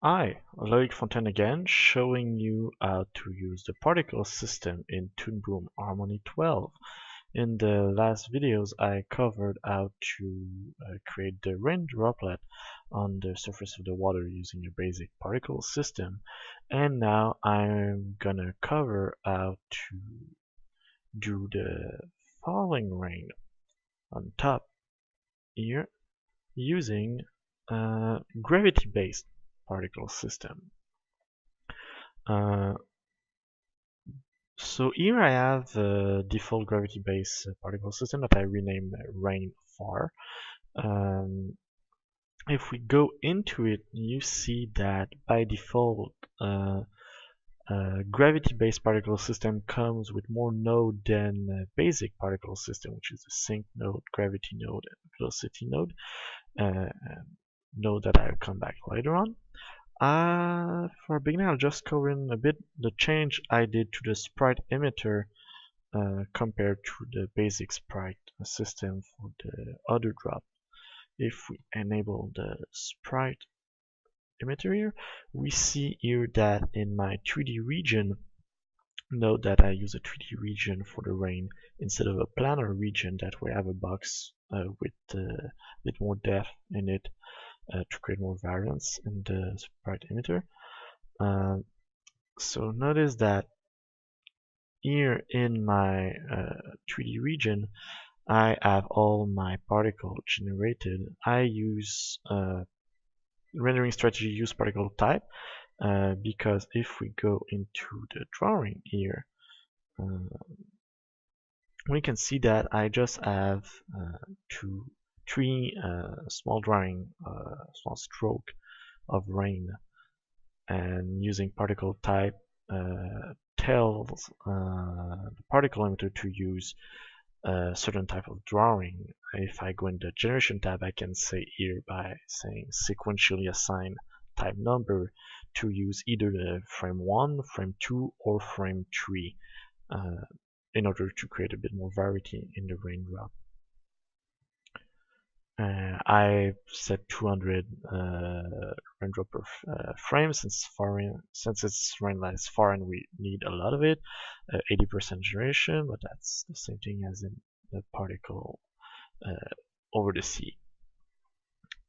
Hi, Loic Fontaine again, showing you how to use the particle system in Toon Boom Harmony 12. In the last videos, I covered how to create the rain droplet on the surface of the water using a basic particle system. And now I'm gonna cover how to do the falling rain on top here using a gravity-based particle system. Uh, so here I have the default gravity-based particle system that I renamed Rain for. Um, if we go into it, you see that by default, gravity-based particle system comes with more node than basic particle system, which is the sync node, gravity node, and velocity node. Node that I'll come back later on. For a beginner, I'll just cover in a bit the change I did to the sprite emitter compared to the basic sprite system for the other drop. If we enable the sprite emitter here, we see here that in my 3D region, note that I use a 3D region for the rain instead of a planar region that we have a box with a bit more depth in it to create more variance in the sprite emitter. So notice that here in my 3D region, I have all my particle generated. I use rendering strategy use particle type because if we go into the drawing here, we can see that I just have three small drawing, small stroke of rain, and using particle type tells the particle emitter to use a certain type of drawing. If I go in the generation tab, I can say here by saying sequentially assign type number to use either the frame 1, frame 2, or frame 3 in order to create a bit more variety in the raindrop. I set 200 raindrop per frame since it's rain is far and we need a lot of it. 80% generation, but that's the same thing as in the particle over the sea.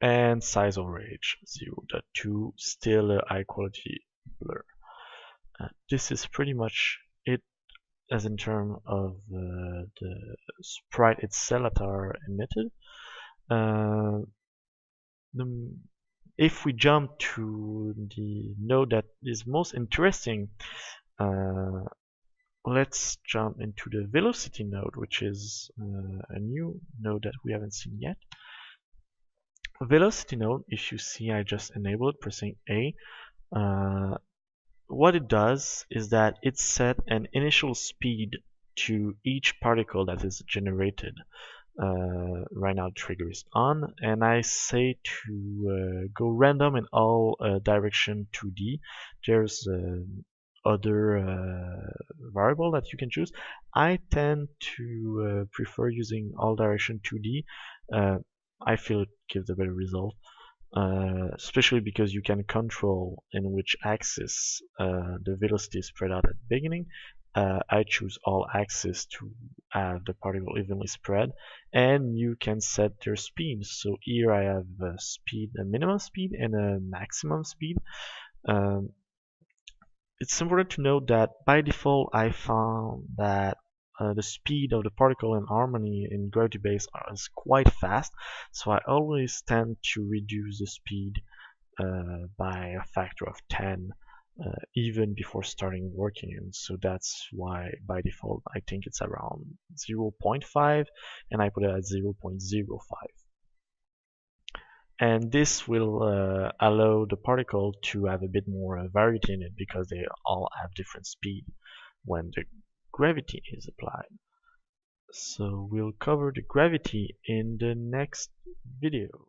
And size over age 0.2, still a high quality blur. This is pretty much it as in terms of the sprite itself that are emitted. If we jump to the node that is most interesting, let's jump into the velocity node, which is a new node that we haven't seen yet. Velocity node, if you see, I just enabled pressing A. What it does is that it set an initial speed to each particle that is generated. Right now trigger is on, and I say to go random in all direction 2D. There's other variable that you can choose. I tend to prefer using all direction 2D. I feel it gives a better result, especially because you can control in which axis the velocity is spread out at the beginning. I choose all axes to have the particle evenly spread, and you can set their speed. So here I have a minimum speed and a maximum speed. It's important to note that by default I found that the speed of the particle in harmony in gravity base is quite fast, so I always tend to reduce the speed by a factor of 10 even before starting working, and so that's why by default I think it's around 0.5 and I put it at 0.05. And this will allow the particle to have a bit more variety in it because they all have different speed when the gravity is applied. So we'll cover the gravity in the next video.